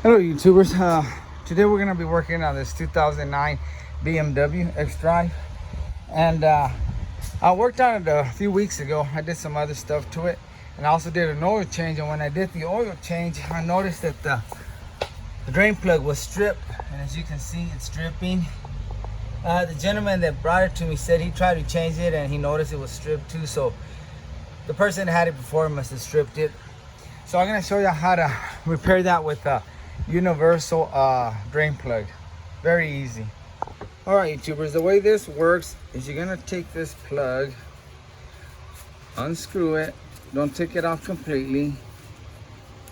Hello YouTubers, today we're going to be working on this 2009 BMW X5, and I worked on it a few weeks ago. I did some other stuff to it, and I also did an oil change. And when I did the oil change, I noticed that the drain plug was stripped, and as you can see, it's dripping. The gentleman that brought it to me said he tried to change it and he noticed it was stripped too, so the person that had it before must have stripped it. So I'm going to show you how to repair that with universal drain plug. Very easy. All right, YouTubers, the way this works is you're gonna take this plug, unscrew it, don't take it off completely,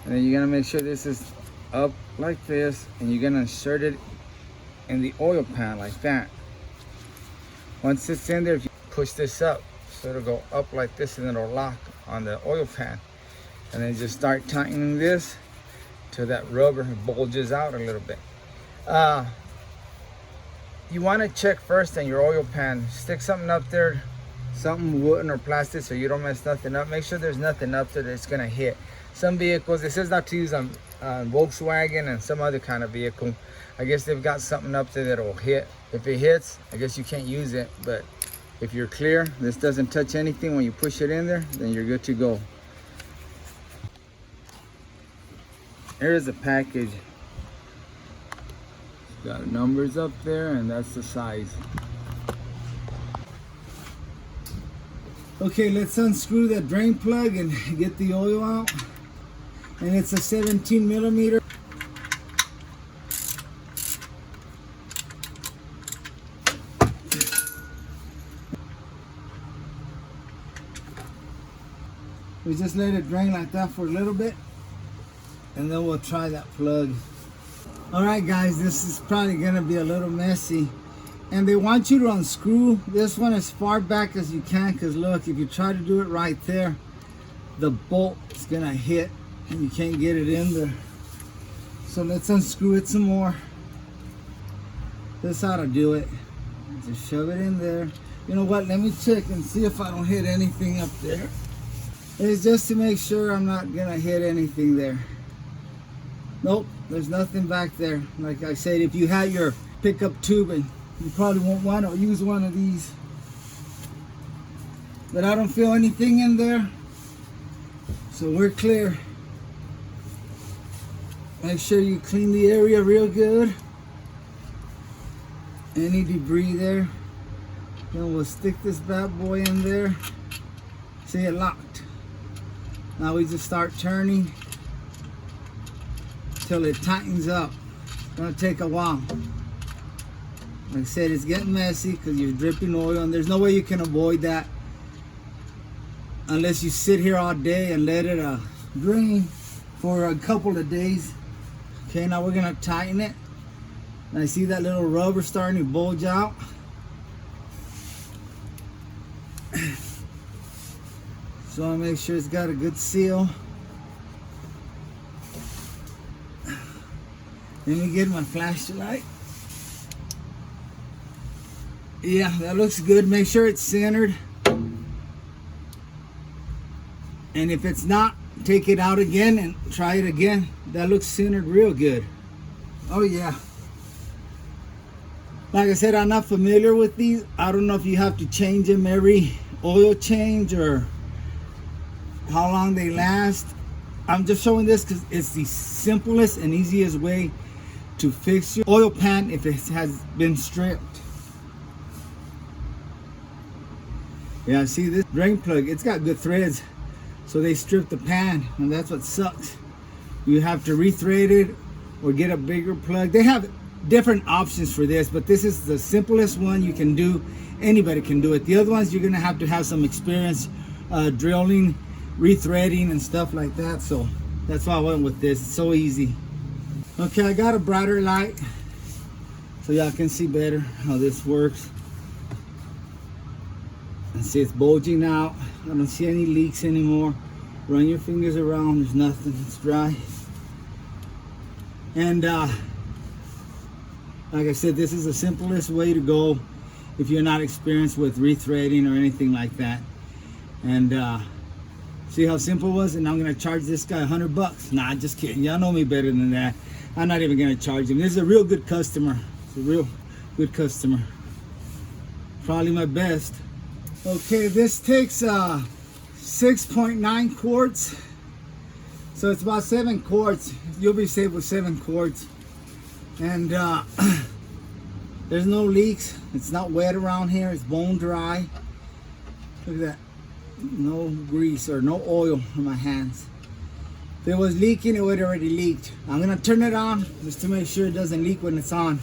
and then you're gonna make sure this is up like this, and you're gonna insert it in the oil pan like that. Once it's in there, if you push this up, so it'll go up like this, and it'll lock on the oil pan, and then just start tightening this till that rubber bulges out a little bit. You want to check first on your oil pan. Stick something up there, something wooden or plastic, so you don't mess nothing up. Make sure there's nothing up there that's gonna hit. Some vehicles, it says not to use on Volkswagen and some other kind of vehicle. I guess they've got something up there that'll hit. If it hits, I guess you can't use it, but if you're clear, this doesn't touch anything when you push it in there, then you're good to go. Here's the package. Got numbers up there, and that's the size. Okay, let's unscrew that drain plug and get the oil out. And it's a 17 millimeter. We just let it drain like that for a little bit, and then we'll try that plug. All right, guys, this is probably gonna be a little messy, and they want you to unscrew this one as far back as you can, because look, if you try to do it right there, the bolt is gonna hit and you can't get it in there. So let's unscrew it some more. This ought to do it. Just shove it in there. You know what, let me check and see if I don't hit anything up there. It's just to make sure I'm not gonna hit anything there. Nope, there's nothing back there. Like I said, if you had your pickup tube, and you probably won't want to use one of these. But I don't feel anything in there, so we're clear. Make sure you clean the area real good. Any debris there. Then we'll stick this bad boy in there. See, it locked. Now we just start turning till it tightens up. It's gonna take a while. Like I said, it's getting messy because you're dripping oil, and there's no way you can avoid that unless you sit here all day and let it drain for a couple of days. Okay, now we're gonna tighten it. And I see that little rubber starting to bulge out. So I make sure it's got a good seal. Let me get my flashlight. Yeah, that looks good. Make sure it's centered. And if it's not, take it out again and try it again. That looks centered real good. Oh yeah. Like I said, I'm not familiar with these. I don't know if you have to change them every oil change or how long they last. I'm just showing this because it's the simplest and easiest way to fix your oil pan if it has been stripped. Yeah, see this drain plug, it's got good threads, so they stripped the pan, and that's what sucks. You have to rethread it or get a bigger plug. They have different options for this, but this is the simplest one you can do. Anybody can do it. The other ones, you're gonna have to have some experience drilling, rethreading and stuff like that, so that's why I went with this. It's so easy. Okay, I got a brighter light so y'all can see better how this works. And see, it's bulging out. I don't see any leaks anymore. Run your fingers around, there's nothing, it's dry. And like I said, this is the simplest way to go if you're not experienced with rethreading or anything like that. And see how simple it was? And I'm gonna charge this guy $100. Nah, just kidding. Y'all know me better than that. I'm not even gonna charge him. This is a real good customer. It's a real good customer. Probably my best. Okay, this takes 6.9 quarts. So it's about 7 quarts. You'll be safe with 7 quarts. And there's no leaks. It's not wet around here. It's bone dry. Look at that. No grease or no oil on my hands. If it was leaking, it would already leaked. I'm gonna turn it on just to make sure it doesn't leak when it's on.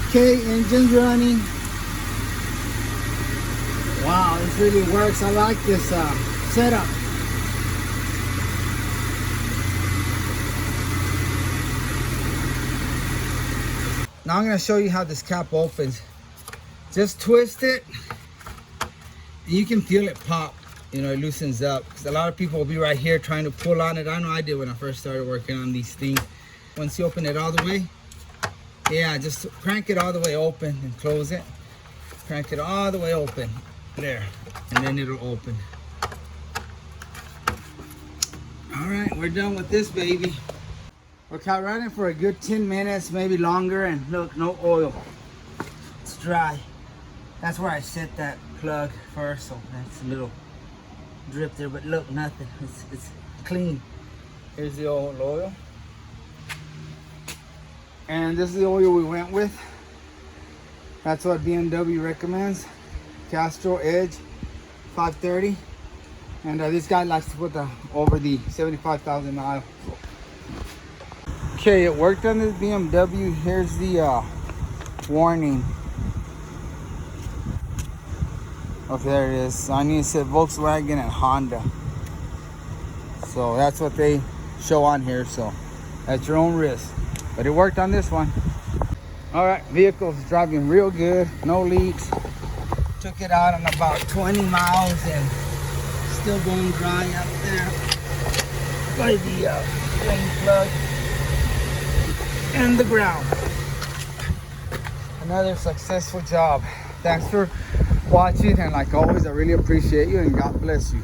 Okay, engine's running. Wow, this really works. I like this setup. Now I'm gonna show you how this cap opens. Just twist it, and you can feel it pop. You know, it loosens up. Because a lot of people will be right here trying to pull on it. I know I did when I first started working on these things. Once you open it all the way, yeah, just crank it all the way open and close it. Crank it all the way open. There. And then it'll open. Alright, we're done with this baby. We're running for a good 10 minutes, maybe longer, and look, no oil. It's dry. That's where I set that plug first, so that's a little drip there, but look, nothing. It's clean. Here's the old oil. And this is the oil we went with. That's what BMW recommends. Castrol Edge 530. And this guy likes to put over the 75,000 miles. Okay, it worked on this BMW. Here's the warning. Okay, there it is. I need to say Volkswagen and Honda. So that's what they show on here. So at your own risk. But it worked on this one. All right, vehicle's driving real good. No leaks. Took it out on about 20 miles and still going dry up there by the flame plug and the ground. Another successful job. Thanks for watching, and like always, I really appreciate you, and God bless you.